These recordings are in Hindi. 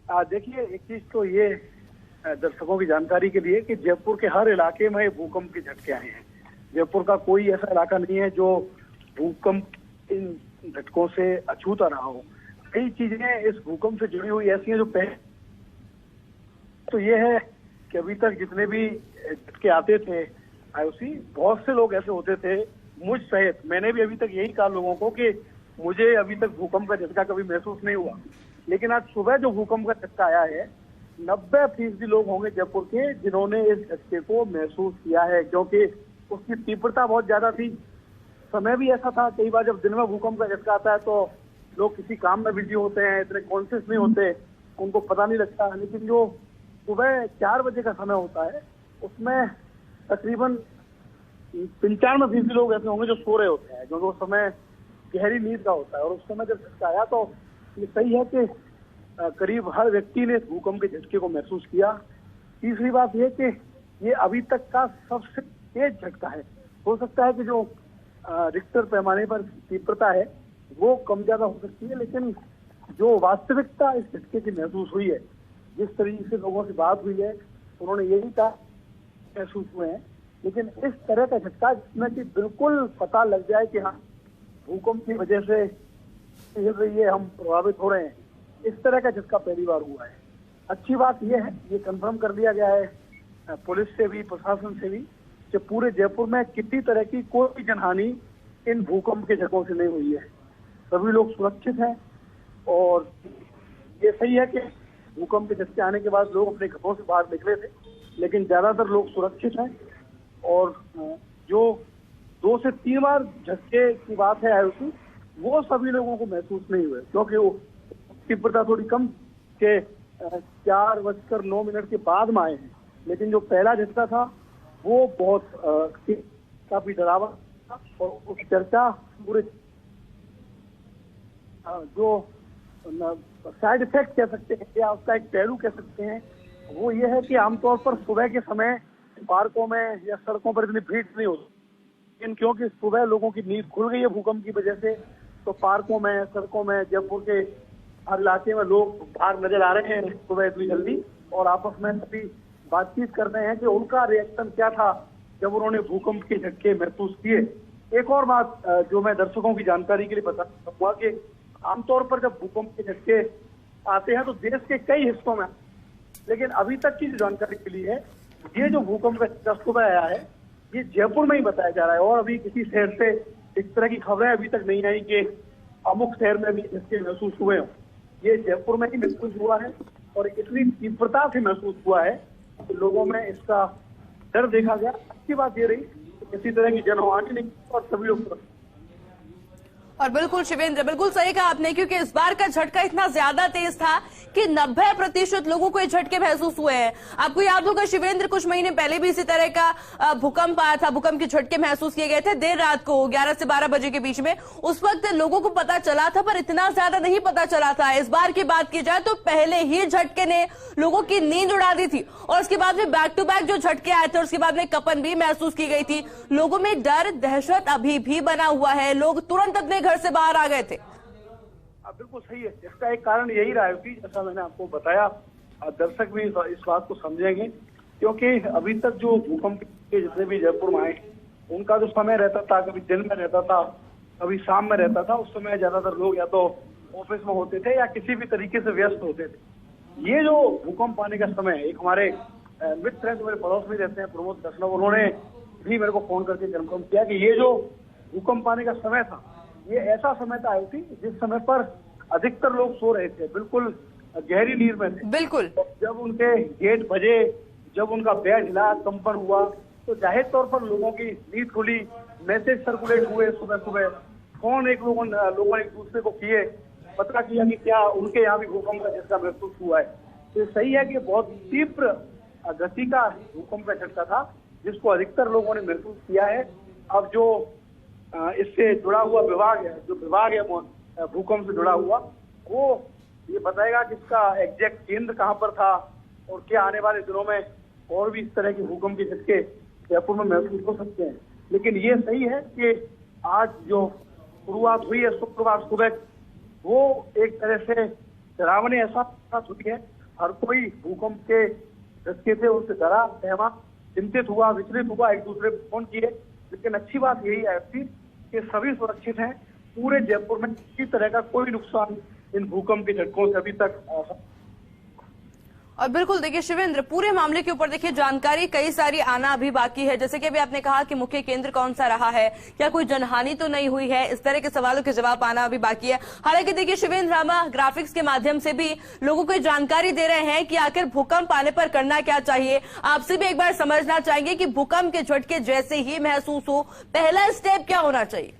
देखिए, एक चीज तो ये दर्शकों की जानकारी के लिए कि जयपुर के हर इलाके में भूकंप के झटके आए हैं। जयपुर का कोई ऐसा इलाका नहीं है जो भूकंप इन झटकों से अछूता रहा हो। कई चीजें इस भूकंप से जुड़ी हुई ऐसी हैं जो पहले तो ये है कि अभी तक जितने भी झटके आते थे आईओसी, बहुत से लोग ऐसे होते थे, मुझ सहित मैंने भी अभी तक यही कहा लोगों को कि मुझे अभी तक भूकंप का झटका कभी महसूस नहीं हुआ। लेकिन आज सुबह जो भूकंप का झटका आया है, 90% लोग होंगे जयपुर के जिन्होंने इस झटके को महसूस किया है, क्योंकि उसकी तीव्रता बहुत ज्यादा थी। समय भी ऐसा था, कई बार जब दिन में भूकंप का झटका आता है तो लोग किसी काम में बिजी होते हैं, इतने कॉन्शियस नहीं होते, उनको पता नहीं लगता। लेकिन जो सुबह 4 बजे का समय होता है उसमें तकरीबन 95% लोग ऐसे होंगे जो सो रहे होते हैं, क्योंकि वो समय गहरी नींद का होता है। और उस समय जब झटका आया तो ये सही है कि करीब हर व्यक्ति ने भूकंप के झटके को महसूस किया। तीसरी बात यह कि ये अभी तक का सबसे तेज झटका है। हो सकता है कि जो रिक्टर पैमाने पर तीव्रता है वो कम ज्यादा हो सकती है, लेकिन जो वास्तविकता इस झटके की महसूस हुई है, जिस तरीके से लोगों से बात हुई है, उन्होंने यही कहा महसूस हुए हैं। लेकिन इस तरह का झटका जिसमें कि बिल्कुल पता लग जाए कि हाँ भूकंप की वजह से हिल रही है, हम प्रभावित हो रहे हैं, इस तरह का झटका पहली बार हुआ है। अच्छी बात यह है, ये कंफर्म कर लिया गया है पुलिस से भी, प्रशासन से भी, कि पूरे जयपुर में किसी तरह की कोई जनहानि इन भूकंप के झटकों से नहीं हुई है। सभी लोग सुरक्षित हैं। और ये सही है कि भूकंप के झटके आने के बाद लोग अपने घरों से बाहर निकले थे, लेकिन ज्यादातर लोग सुरक्षित हैं। और जो 2 से 3 बार झटके की बात है आईओसी, वो सभी लोगों को महसूस नहीं हुए, क्योंकि वो तीव्रता थोड़ी कम के 4:09 के बाद में आए हैं। लेकिन जो पहला झटका था वो बहुत काफी डरावना था। और उस चर्चा पूरे जो साइड इफेक्ट कह सकते हैं या उसका एक पहलू कह सकते हैं, वो ये है कि आमतौर पर सुबह के समय पार्कों में या सड़कों पर इतनी भीड़ नहीं होती, लेकिन क्योंकि सुबह लोगों की नींद खुल गई है भूकंप की वजह से, तो पार्कों में, सड़कों में, जयपुर के हर इलाके में लोग बाहर नजर आ रहे हैं सुबह इतनी जल्दी, और आपस में सभी बातचीत कर रहे हैं कि उनका रिएक्शन क्या था जब उन्होंने भूकंप के झटके महसूस किए। एक और बात जो मैं दर्शकों की जानकारी के लिए बता सकूंगा कि आमतौर पर जब भूकंप के झटके आते हैं तो देश के कई हिस्सों में, लेकिन अभी तक की जो जानकारी मिली है, ये जो भूकंप का झटका सुबह आया है ये जयपुर में ही बताया जा रहा है। और अभी किसी शहर से इस तरह की खबरें अभी तक नहीं आई कि अमुक शहर में भी झटके महसूस हुए हों। ये जयपुर में ही महसूस हुआ है और इतनी तीव्रता से महसूस हुआ है कि लोगों में इसका डर देखा गया। अच्छी बात ये रही किसी तरह की जनहानि नहीं और सभी लोग। और बिल्कुल शिवेंद्र, बिल्कुल सही कहा आपने, क्योंकि इस बार का झटका इतना ज्यादा तेज था कि 90% लोगों को ये झटके महसूस हुए हैं। आपको याद होगा शिवेंद्र, कुछ महीने पहले भी इसी तरह का भूकंप आया था, भूकंप के झटके महसूस किए गए थे देर रात को 11 से 12 बजे के बीच में। उस वक्त लोगों को पता चला था, पर इतना ज्यादा नहीं पता चला था। इस बार की बात की जाए तो पहले ही झटके ने लोगों की नींद उड़ा दी थी, और उसके बाद में बैक टू बैक जो झटके आए थे, उसके बाद में कंपन भी महसूस की गई थी। लोगों में डर, दहशत अभी भी बना हुआ है। लोग तुरंत अपने घर से बाहर आ गए थे। बिल्कुल सही है। इसका एक कारण यही रहा है कि जैसा मैंने आपको बताया, दर्शक भी इस बात को समझेंगे, क्योंकि अभी तक जो भूकंप के जितने भी जयपुर में आए उनका जो समय रहता था, कभी दिन में रहता था, कभी शाम में रहता था, उस समय ज्यादातर लोग या तो ऑफिस में होते थे या किसी भी तरीके से व्यस्त होते थे। ये जो भूकंप आने का समय, एक हमारे मित्र हैं जो मेरे पड़ोस में रहते हैं, प्रमोद दशनव, उन्होंने भी मेरे को फोन करके कंफर्म किया कि ये जो भूकंप आने का समय था, ये ऐसा समय था आईओसी जिस समय पर अधिकतर लोग सो रहे थे, बिल्कुल गहरी नींद में थे। बिल्कुल। जब उनके गेट बजे, जब उनका बेड हिला, कंपन हुआ, तो जाहिर तौर पर लोगों की नींद खुली, मैसेज सर्कुलेट हुए सुबह सुबह, फोन लोगों ने एक दूसरे को किए, पता किया कि क्या उनके यहाँ भी भूकंप का झटका महसूस हुआ है। तो सही है कि बहुत तीव्र गति का भूकंप का झटका था जिसको अधिकतर लोगों ने महसूस किया है। अब जो इससे जुड़ा हुआ विभाग है भूकंप से जुड़ा हुआ, वो ये बताएगा कि इसका एग्जैक्ट केंद्र कहां पर था और क्या आने वाले दिनों में और भी इस तरह के भूकंप के झटके जयपुर में महसूस हो सकते हैं। लेकिन ये सही है कि आज जो शुरुआत हुई है शुक्रवार सुबह, वो एक तरह से डरावनी एहसास हुई है। हर कोई भूकंप के झटके से उससे डरा, सहमा, चिंतित हुआ, विचलित हुआ, एक दूसरे को फोन किए। लेकिन अच्छी बात यही है कि सभी सुरक्षित हैं। पूरे जयपुर में किसी तरह का कोई नुकसान इन भूकंप के झटकों से अभी तक। और बिल्कुल देखिए शिवेंद्र, पूरे मामले के ऊपर देखिए जानकारी कई सारी आना अभी बाकी है। जैसे कि अभी आपने कहा कि मुख्य केंद्र कौन सा रहा है, क्या कोई जनहानि तो नहीं हुई है, इस तरह के सवालों के जवाब आना अभी बाकी है। हालांकि देखिए शिवेंद्र, हम ग्राफिक्स के माध्यम से भी लोगों को जानकारी दे रहे हैं कि आखिर भूकंप आने पर करना क्या चाहिए। आपसे भी एक बार समझना चाहेंगे कि भूकंप के झटके जैसे ही महसूस हो, पहला स्टेप क्या होना चाहिए?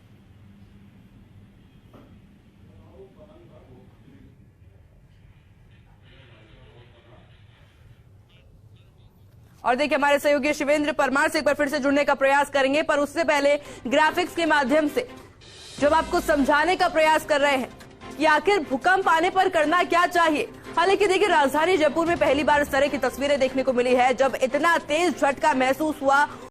और देखिए हमारे सहयोगी शिवेंद्र परमार से एक बार फिर से जुड़ने का प्रयास करेंगे, पर उससे पहले ग्राफिक्स के माध्यम से जब आपको समझाने का प्रयास कर रहे हैं कि आखिर भूकंप आने पर करना क्या चाहिए। हालांकि देखिए राजधानी जयपुर में पहली बार इस तरह की तस्वीरें देखने को मिली है, जब इतना तेज झटका महसूस हुआ।